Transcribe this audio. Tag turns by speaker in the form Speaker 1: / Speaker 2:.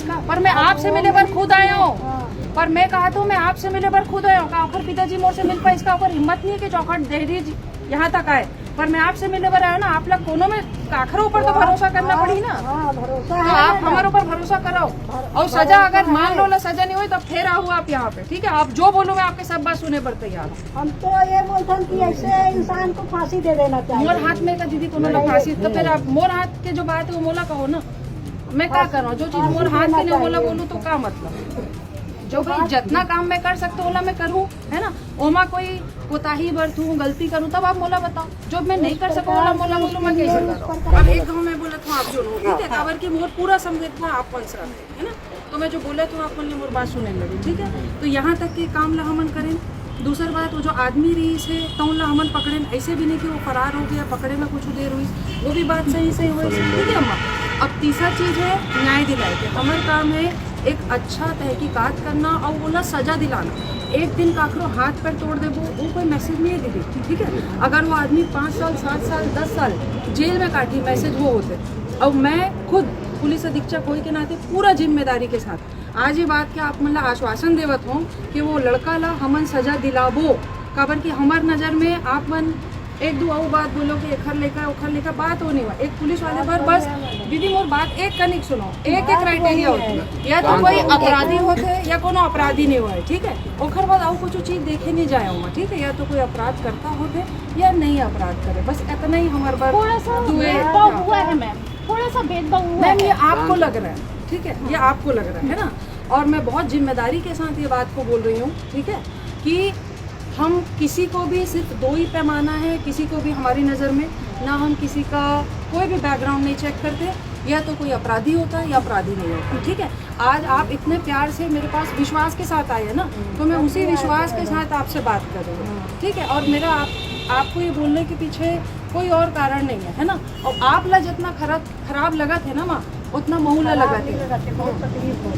Speaker 1: का, पर मैं आपसे मिले बार खुद आया हूँ। पर मैं कहा तो मैं आपसे मिले बार खुद आया हूँ, आखिर पिताजी मोर से मिल पाए, इसका ऊपर हिम्मत नहीं है कि चौखट दे दीजिए यहाँ तक आए। पर मैं आपसे मिले बार आया ना, आप लोग कोनो में आखिर ऊपर तो भरोसा करना पड़ी ना।
Speaker 2: भरोसा
Speaker 1: तो आप हमारे ऊपर भरोसा कराओ, और सजा अगर मान लो ना सजा नहीं हुई तब फिर आओ आप यहाँ पे, ठीक है। आप जो बोलो मैं आपके सब बात सुने पर तैयार हूँ।
Speaker 2: हम तो ये बोलते हैं कि ऐसे इंसान को फांसी दे देना चाहिए।
Speaker 1: मोर हाथ में का दीदी कोनो ना फांसी, तो फिर आप मोर हाथ के जो बात है वो मोला कहो ना, मैं क्या कर रहा हूँ। जो चीज मोर हाथ के नहीं मोला बोलूँ तो क्या मतलब, जो भाई जितना काम मैं कर सकता हूँ मैं करूँ, है ना। ओमा कोई कोताही बरतूँ गलती करूँ तब आप मोला बताओ, जो मैं नहीं कर सकूँ ओला मोला बोलूँ मैं कैसे करूँ। अब एक गाँव में बोला था आप जो लोग, ठीक है, काबर की मोर पूरा समझे था आप कौन सा है ना, तो मैं जो बोला तो आप बोलने मोर बात सुनने लगी, ठीक है। तो यहाँ तक के काम ला हमन करें। दूसरी बात, वो जो आदमी रही है तो ला हमन पकड़े, ऐसे भी नहीं कि वो फरार हो गया, पकड़े में कुछ देर हुई, वो भी बात सही हुई, ठीक है अम्मा। अब तीसरा चीज़ है न्याय दिलाए के, हमारा काम है एक अच्छा तहकीकात करना और बोला सजा दिलाना। एक दिन काकरो हाथ पैर तोड़ दे वो कोई मैसेज नहीं है दीदी, ठीक है। अगर वो आदमी 5 साल 7 साल 10 साल जेल में काटी मैसेज वो होते। और मैं खुद पुलिस अधीक्षक होने के नाते पूरा जिम्मेदारी के साथ आज ये बात के आप मतलब आश्वासन देवत हो कि वो लड़का ला हमन सजा दिलाबो, काबर की हमार नज़र में आप मन एक दो और बात बोलो कि एखर लेकर बात होने हुआ। एक पुलिस वाले पर बस दीदी मोर बात एक कनिक सुनो, एक क्राइटेरिया होती है, या तो कोई अपराधी होते या कोनो अपराधी नहीं हुआ है, ठीक है। ओखर बाद और कुछ चीज़ देखे नहीं जाए हुआ, ठीक है, या तो कोई अपराध करता होते या नहीं अपराध करे, बस इतना ही हमारे बार
Speaker 3: थोड़ा सा भेदभाव हुआ है मैम, थोड़ा सा भेदभाव हुआ
Speaker 1: मैम,
Speaker 3: है।
Speaker 1: ये आपको लग रहा है, ठीक है, ये आपको लग रहा है ना। और मैं बहुत जिम्मेदारी के साथ ये बात को बोल रही हूँ, ठीक है, कि हम किसी को भी सिर्फ 2 ही पैमाना है, किसी को भी हमारी नज़र में ना हम किसी का कोई भी बैकग्राउंड नहीं चेक करते, या तो कोई अपराधी होता है या अपराधी नहीं होता, ठीक है। आज आप इतने प्यार से मेरे पास विश्वास के साथ आए हैं ना, तो मैं उसी विश्वास के साथ आपसे बात कर रही हूँ, ठीक है। और मेरा आपको ये बोलने के पीछे कोई और कारण नहीं है ना। और आप ला जितना खराब लगा थे ना माँ, उतना महूला लगा थे,
Speaker 2: बहुत तकलीफ हो।